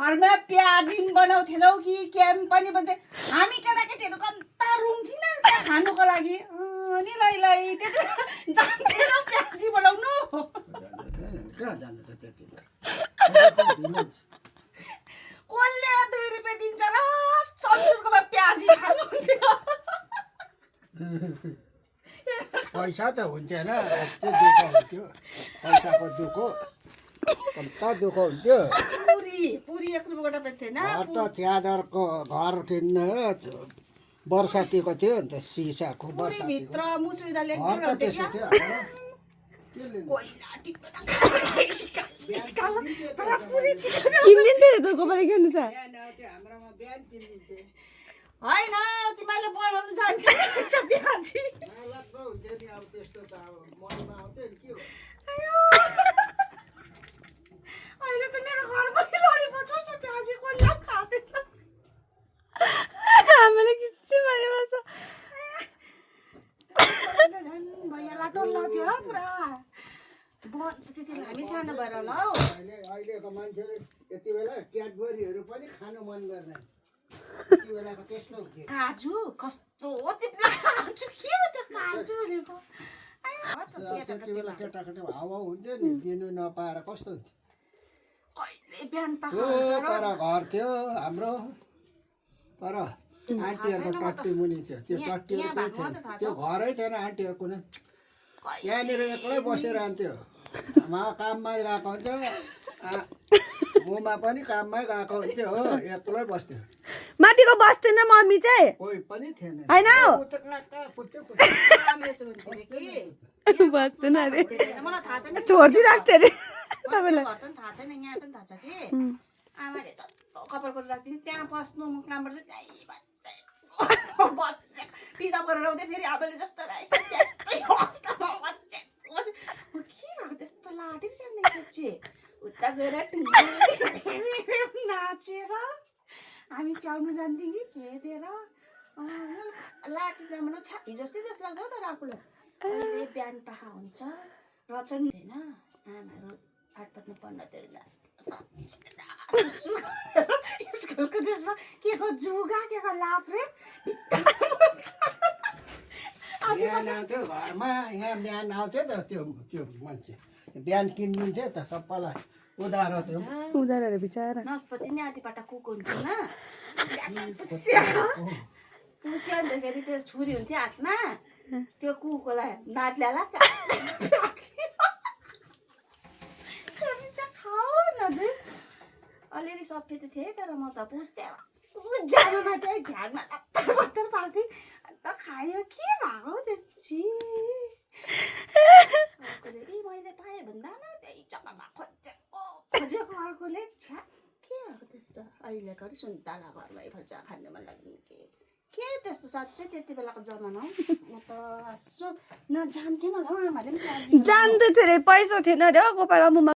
घरमा प्याजी बनाउँथेनौ कि क्याम पनि भन्थे हामी केटाकेटीहरू कन्ता रुन्थिन त्यहाँ खानुको लागि अनि लै त्यति जान्थेनौ प्याजी बनाउनु कहाँ जानु त त्यति कसले 2 रुपियाँ दिन्छ र ससुरकोमा प्याजी खानुहुन्थ्यो पैसा त हुन्थेन त्यो दुःख हुन्थ्यो पैसाको दुःख कम्ता दुःख हुन्थ्यो पुरी 1 रुपियाँ गोटा बेच्थेन घर त च्यादरको घर किन्न बर्सातीको थियो नि त सिसाको बर्साती भित्र मुसुरी दाल घर त त्यसो थियो किन्दिन्थ्यो त गोपाले किन्नु छ हाम्रोमा बिहान किनिदिन्थे होइन तिमीले बनाउनु जान्थ्यौ प्याजी लाग्दो हुन्थ्यो नि अब त्यस्तो त अब मनमा आउँथ्यो नि के हो अहिले त मेरो घर पनि लडेको छ प्याजी कसले खाँदैन हामीले किसी भने बस भैयालाई डल्ला थियो पुरा त्यति बेला हामी सानो भएर होला हौ अहिलेको मान्छेले यति बेला क्याडबरीहरू पनि खानु मन गर्दैन त्यति बेलाको त्यस्तो हुन्थ्यो काजु कस्तो त्यति बेला काजु के हो त्यो काजु भनेको त्यति बेला केटाकेटी हावा हुन्थ्यो नि दिनु नपाएर कस्तो हुन्थ्यो अहिले बिहान त पर घर थियो हाम्रो पर आन्टीहरूको टट्टी मुनि थियो त्यो टट्टीहरू चाहिँ थिएन त्यो घरै थिएन आन्टीहरूको कुनै यहाँनिर एक्लै बसेर आन्थ्यो काममा गएको हुन्थ्यो मुमा पनि काममै गएको हुन्थ्यो हो एक्लै बस्थ्यो माथिको बस्दैन मम्मी चाहिँ कोही पनि थिएन होइन बस्दैन अरे मलाई थाहा छैन छोडिदिइराख्थ्यो अरे तपाईँलाई थाहा छैन यहाँ चाहिँ थाहा छ कि आमाले जस्तो कपाल गरेर राख्दिनु त्यहाँ बस्नु मुखनामबाट चाहिँ त्यहीँ बसेको पिसाब गरेर आउँदै फेरि आमाले जस्तो रहेछ त्यस्तै अवस्थामा बसेको के भएको त्यस्तो लाटेको जान्दैन साँच्ची उता गएर नाचेर हामी च्याउनु जान्थ्यौँ कि खेदेर लाटे जामुन छाती जस्तै जस्तो लाग्छ तर आफूलाई अहिले बिहान पाखा हुन्छ र चाहिँ होइन आमाहरू फाटपातमा पढ्नतिर स्कुलको ड्रेसमा के को जुगा के को लाप्रे बिहान आउँथ्यो घरमा यहाँ बिहान आउँथ्यो त त्यो त्यो मान्छे बिहान किनिदिन्थ्यो त सबैलाई उधारो थियो उधारहरू बिचारा नस्पति नि आधीपट्टा कुक हुन्थ्यो पुस्यो अन्तखेरि त्यो छुरी हुन्थ्यो हातमा त्यो कुकोलाई दाँत ल्याला खाऊ न अलिअलि सफे त थिएँ तर म त पुस्थेँ जानुमा चाहिँ झ्याडमा लत्तर पार्थेँ अन्त खायो के भएको त्यसपछि अर्कोले मैले पाएँ भन्दा न त्यही जग्गामा खोजेको अर्कोले छ्या के भएको त्यस्तो अहिलेको अरे सुन्तला घरमा फल्छ खानु मन लाग्ने के त्यस्तो साँच्चै त्यति बेलाको जमाना हौ म त हाँस्छु नजान्थेन होला आमाले पनि जान्दै थियो अरे पैसा थिएन अरे गोपाल मुमा